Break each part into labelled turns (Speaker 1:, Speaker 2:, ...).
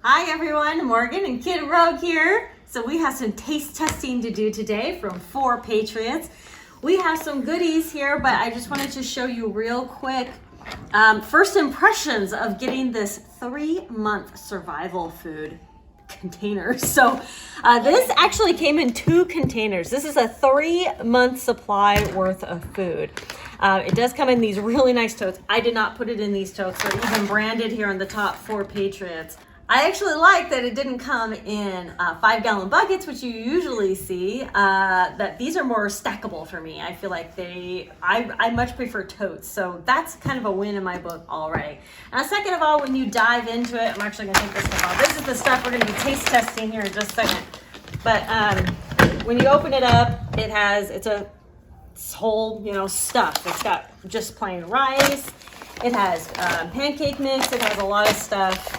Speaker 1: Hi everyone, Morgan and Kid Rogue here. So we have some taste testing to do today from 4Patriots. We have some goodies here, but I just wanted to show you real quick first impressions of getting this 3-month survival food container. So this actually came in 2 containers. This is a 3-month supply worth of food. It does come in these really nice totes. I did not put it in these totes. They're even branded here on the top, 4Patriots. I actually like that it didn't come in 5-gallon buckets, which you usually see, that these are more stackable for me. I feel like I much prefer totes. So that's kind of a win in my book already. Second of all, when you dive into it, I'm actually gonna take this stuff off. This is the stuff we're gonna be taste testing here in just a second. But when you open it up, it's a whole, stuff. It's got just plain rice. It has pancake mix, it has a lot of stuff,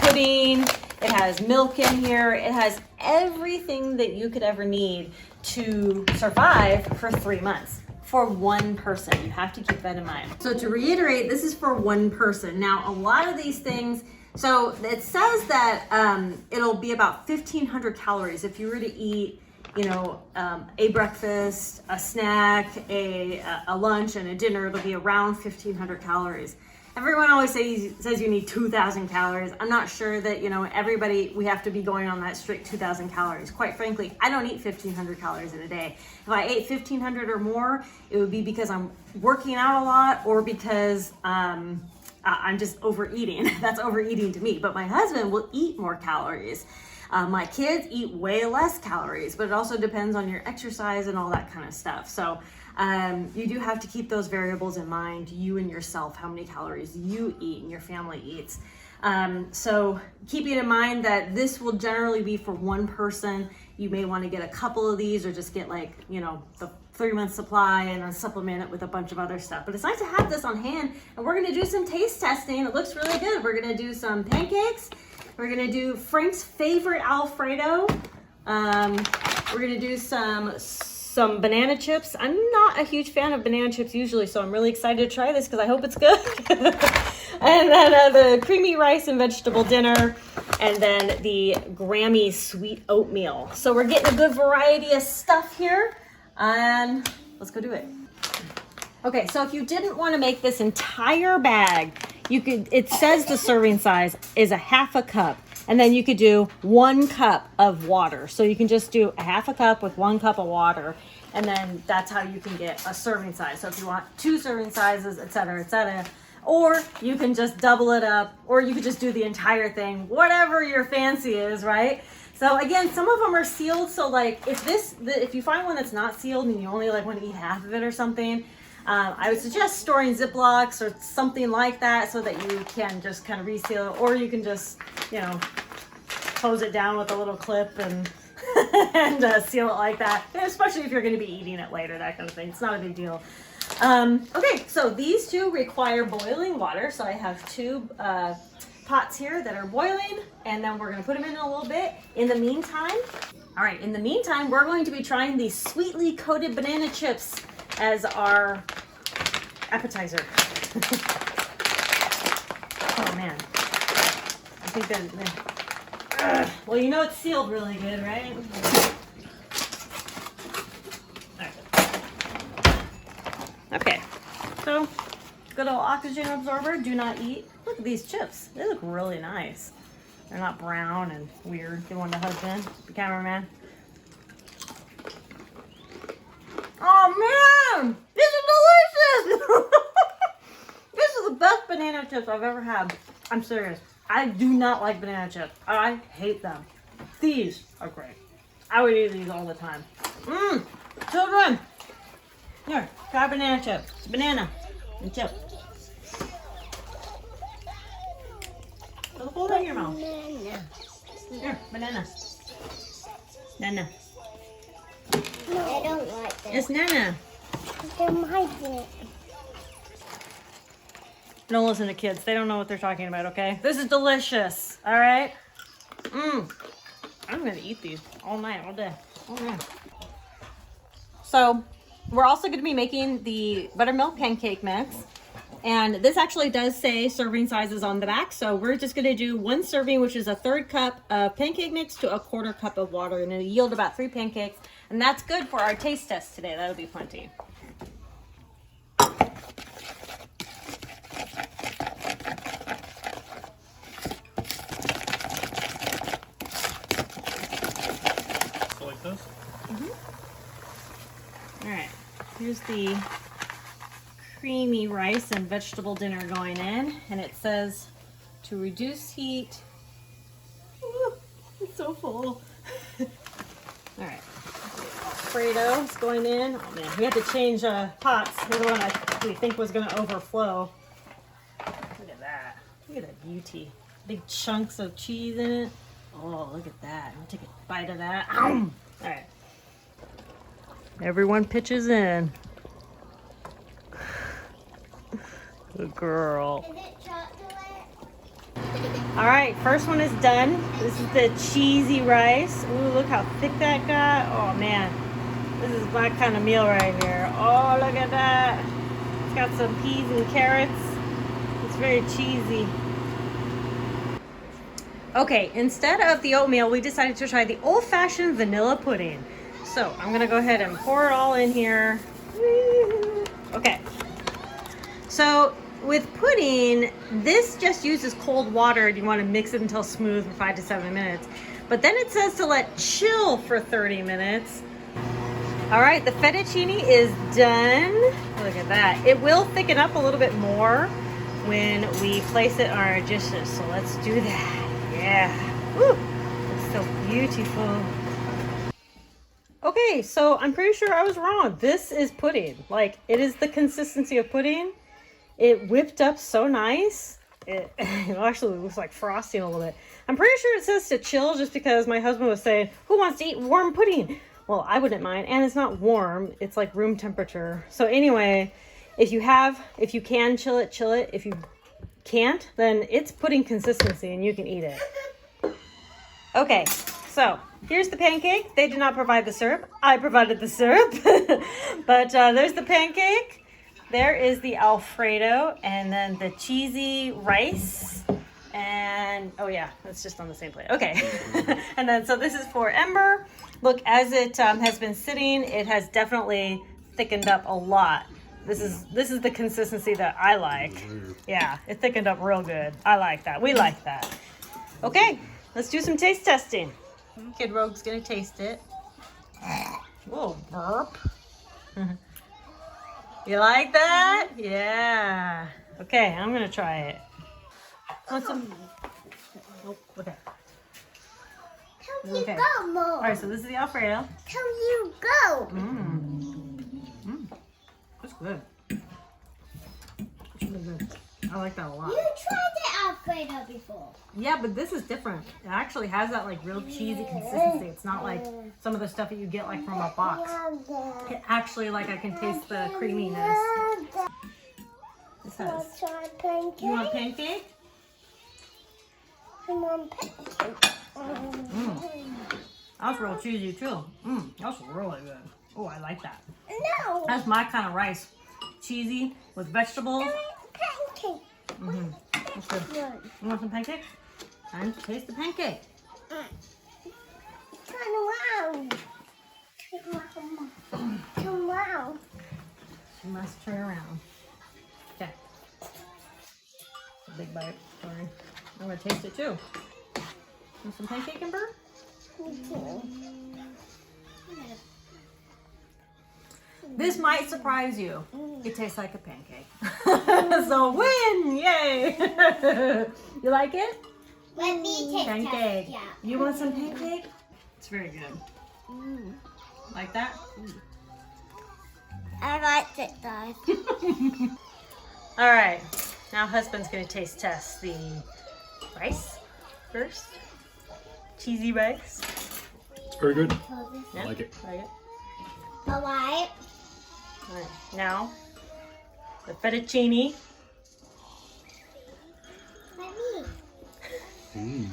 Speaker 1: pudding, it has milk in here, it has everything that you could ever need to survive for 3 months for one person. You have to keep that in mind. So to reiterate, this is for one person. Now, a lot of these things, so it says that it'll be about 1,500 calories if you were to eat a breakfast, a snack, a lunch, and a dinner. It'll be around 1,500 calories. Everyone always says you need 2,000 calories. I'm not sure that, everybody, we have to be going on that strict 2,000 calories. Quite frankly, I don't eat 1,500 calories in a day. If I ate 1,500 or more, it would be because I'm working out a lot or because I'm just overeating. That's overeating to me. But my husband will eat more calories. My kids eat way less calories, but it also depends on your exercise and all that kind of stuff. So you do have to keep those variables in mind, you and yourself, how many calories you eat and your family eats. So keeping in mind that this will generally be for one person. You may want to get a couple of these or just get the 3-month supply and then supplement it with a bunch of other stuff. But it's nice to have this on hand, and we're going to do some taste testing. It looks really good. We're going to do some pancakes. We're gonna do Frank's favorite Alfredo. We're gonna do some banana chips. I'm not a huge fan of banana chips usually, so I'm really excited to try this because I hope it's good. And then the creamy rice and vegetable dinner, and then the Grammy sweet oatmeal. So we're getting a good variety of stuff here, and let's go do it. Okay, so if you didn't want to make this entire bag, it says the serving size is a 1/2 cup, and then you could do 1 cup of water. So you can just do a 1/2 cup with 1 cup of water, and then that's how you can get a serving size. So if you want 2 serving sizes, etc., or you can just double it up, or you could just do the entire thing, whatever your fancy is, right? So again, some of them are sealed. So like if you find one that's not sealed and you only want to eat half of it or something, I would suggest storing Ziplocs or something like that so that you can just kind of reseal it, or you can just, close it down with a little clip and seal it like that, especially if you're going to be eating it later, that kind of thing. It's not a big deal. Okay, so these 2 require boiling water. So I have 2 pots here that are boiling, and then we're going to put them in a little bit. In the meantime, we're going to be trying these sweetly coated banana chips as our appetizer. Oh man, I think that, well, it's sealed really good, right? Okay, so good old oxygen absorber, do not eat. Look at these chips, they look really nice. They're not brown and weird. Give one to husband, the cameraman. Oh man, this is delicious! This is the best banana chips I've ever had. I'm serious. I do not like banana chips. I hate them. These are great. I would eat these all the time. Children, here, try banana chip. It's banana and chip. So hold it in your mouth. Here, banana. Nana.
Speaker 2: No, I don't like that.
Speaker 1: It's Nana.
Speaker 2: They're my favorite.
Speaker 1: Don't listen to kids. They don't know what they're talking about, okay? This is delicious, all right? I'm going to eat these all night, all day. Oh, yeah. So we're also going to be making the buttermilk pancake mix. And this actually does say serving sizes on the back. So we're just gonna do 1 serving, which is a 1/3 cup of pancake mix to a 1/4 cup of water, and it'll yield about 3 pancakes. And that's good for our taste test today. That'll be plenty.
Speaker 3: So like this?
Speaker 1: All right, here's the creamy rice and vegetable dinner going in, and it says to reduce heat. Ooh, it's so full. All right, Alfredo is going in. Oh man, we had to change pots. The other one we think was going to overflow. Look at that. Look at that beauty. Big chunks of cheese in it. Oh, look at that. I'll take a bite of that. All right. Everyone pitches in. Good girl.
Speaker 2: Is it chocolate?
Speaker 1: All right, first one is done. This is the cheesy rice. Ooh, look how thick that got. Oh man, this is my kind of meal right here. Oh, look at that. It's got some peas and carrots. It's very cheesy. Okay, instead of the oatmeal, we decided to try the old-fashioned vanilla pudding. So I'm gonna go ahead and pour it all in here. Okay. So with pudding, this just uses cold water and you want to mix it until smooth for 5 to 7 minutes. But then it says to let chill for 30 minutes. All right, the fettuccine is done. Look at that. It will thicken up a little bit more when we place it on our dishes. So let's do that. Yeah. Woo! It's so beautiful. Okay, so I'm pretty sure I was wrong. This is pudding. Like, it is the consistency of pudding. It whipped up so nice. It actually looks like frosting a little bit. I'm pretty sure it says to chill just because my husband was saying, who wants to eat warm pudding? Well, I wouldn't mind. And it's not warm. It's like room temperature. So anyway, if you can chill it, chill it. If you can't, then it's pudding consistency and you can eat it. Okay, so here's the pancake. They did not provide the syrup. I provided the syrup. But there's the pancake. There is the Alfredo, and then the cheesy rice. And, oh yeah, that's just on the same plate. Okay. And then, so this is for Ember. Look, as it has been sitting, it has definitely thickened up a lot. This is the consistency that I like. Yeah, it thickened up real good. I like that. We like that. Okay, let's do some taste testing. Kid Rogue's gonna taste it. Whoa, burp. You like that? Yeah. Okay, I'm gonna try it. Want some? Oh, okay.
Speaker 2: Can you
Speaker 1: Okay.
Speaker 2: go, Mom?
Speaker 1: All right, so this is the Alfredo.
Speaker 2: Can you go?
Speaker 1: That's good. It's really good. I like that a lot.
Speaker 2: You tried the Alfredo before.
Speaker 1: Yeah, but this is different. It actually has that like real cheesy consistency. It's not like some of the stuff that you get like from a box. It actually, like, I can taste the creaminess. This has.
Speaker 2: Try pancake.
Speaker 1: You want pancake?
Speaker 2: I want pancake.
Speaker 1: That's real cheesy too. That's really good. Oh, I like that.
Speaker 2: No.
Speaker 1: That's my kind of rice. Cheesy with vegetables.
Speaker 2: Pancake.
Speaker 1: That's good. You want some pancake? Time to taste the pancake.
Speaker 2: Turn around. Turn around.
Speaker 1: You must turn around. Okay. A big bite. Sorry. I'm gonna taste it too. Want some pancake, Ember?
Speaker 2: Me too.
Speaker 1: This might surprise you. It tastes like a pancake. So win! Yay! You like it?
Speaker 2: Let me taste
Speaker 1: Pancake.
Speaker 2: it. Yeah.
Speaker 1: You want some pancake? It's very good. Like that?
Speaker 2: I liked it though.
Speaker 1: All right. Now husband's gonna taste test the rice first. Cheesy rice.
Speaker 3: It's very good.
Speaker 1: Yeah?
Speaker 3: I like it.
Speaker 1: Like it?
Speaker 2: Alright.
Speaker 1: All right. Now the fettuccine.
Speaker 2: Let me.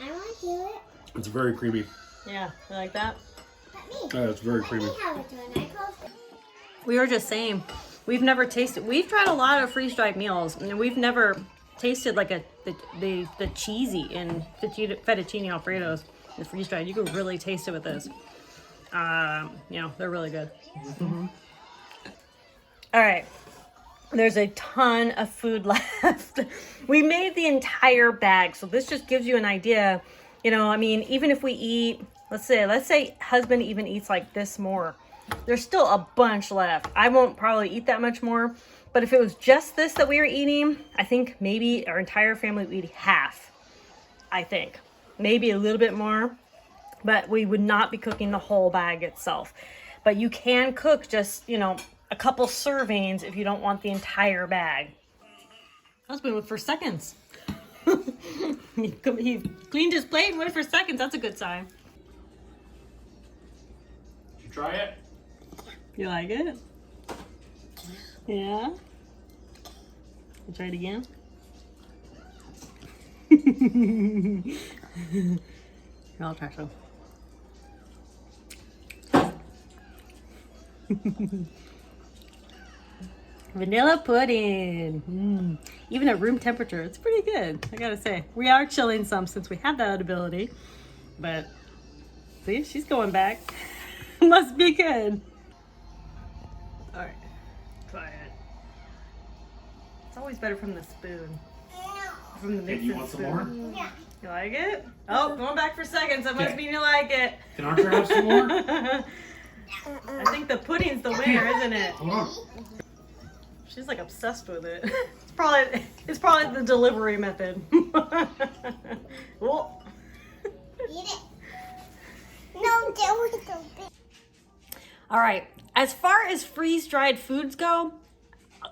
Speaker 2: I want to do it.
Speaker 3: It's very creamy.
Speaker 1: Yeah, you like that?
Speaker 2: Let me.
Speaker 3: Yeah, it's very creamy.
Speaker 2: Let me have it when I close it.
Speaker 1: We were just saying, We've never tasted, we've tried a lot of freeze-dried meals, and we've never tasted like the cheesy in fettuccine Alfredos, the freeze-dried. You could really taste it with this. You know, they're really good. Mm-hmm. All right. There's a ton of food left. We made the entire bag, so this just gives you an idea. You know, I mean, even if we eat, let's say husband even eats like this more, there's still a bunch left. I won't probably eat that much more, but if it was just this that we were eating, I think maybe our entire family would eat half. I think maybe a little bit more, but we would not be cooking the whole bag itself. But you can cook just, you know, a couple servings if you don't want the entire bag. Husband went for seconds. He cleaned his plate and went for seconds. That's a good sign.
Speaker 3: Did you try it?
Speaker 1: You like it? Yeah? You try it again? Here, I'll try some. Vanilla pudding. Even at room temperature, it's pretty good, I gotta say. We are chilling some since we have that ability, but see, she's going back. Must be good. All right, try it. It's always better from the spoon. From the
Speaker 3: Okay,
Speaker 1: mixing
Speaker 3: you want some
Speaker 1: spoon.
Speaker 3: more?
Speaker 2: Yeah.
Speaker 1: You like it? Oh, going back for seconds. That must mean you like it.
Speaker 3: Can Archer have some more?
Speaker 1: I think the pudding's the winner, isn't it?
Speaker 3: Hold on.
Speaker 1: She's like obsessed with it. It's probably the delivery method. Well.
Speaker 2: Eat it. No, there we go.
Speaker 1: All right. As far as freeze-dried foods go,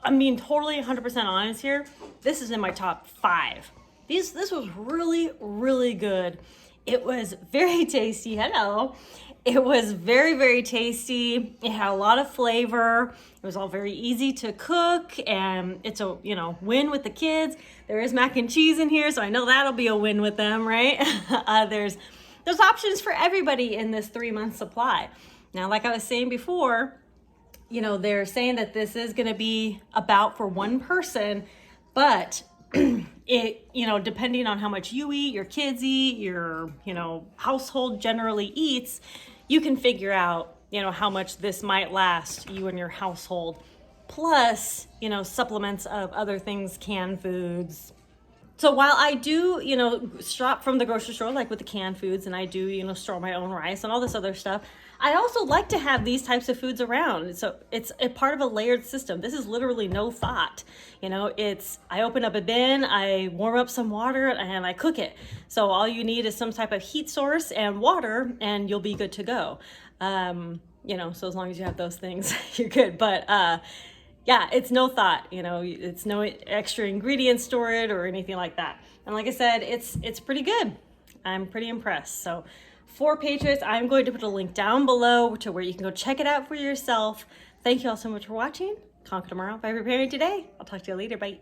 Speaker 1: I'm being totally 100% honest here. This is in my top 5. This was really, really good. It was very tasty. Hello. It was very, very tasty. It had a lot of flavor. It was all very easy to cook, and it's a, you know, win with the kids. There is mac and cheese in here, so I know that'll be a win with them, right? There's options for everybody in this 3-month supply. Now, like I was saying before, you know, they're saying that this is going to be about for one person, but it, you know, depending on how much you eat, your kids eat, your, you know, household generally eats, you can figure out, you know, how much this might last you and your household. Plus, you know, supplements of other things, canned foods. So while I do, you know, shop from the grocery store, like with the canned foods, and I do, you know, store my own rice and all this other stuff, I also like to have these types of foods around. So it's a part of a layered system. This is literally no thought. You know, I open up a bin, I warm up some water, and I cook it. So all you need is some type of heat source and water, and you'll be good to go. You know, so as long as you have those things, you're good. But yeah, it's no thought, you know, it's no extra ingredients stored or anything like that. And like I said, it's pretty good. I'm pretty impressed. So 4Patriots, I'm going to put a link down below to where you can go check it out for yourself. Thank you all so much for watching. Conquer tomorrow by preparing today. I'll talk to you later. Bye.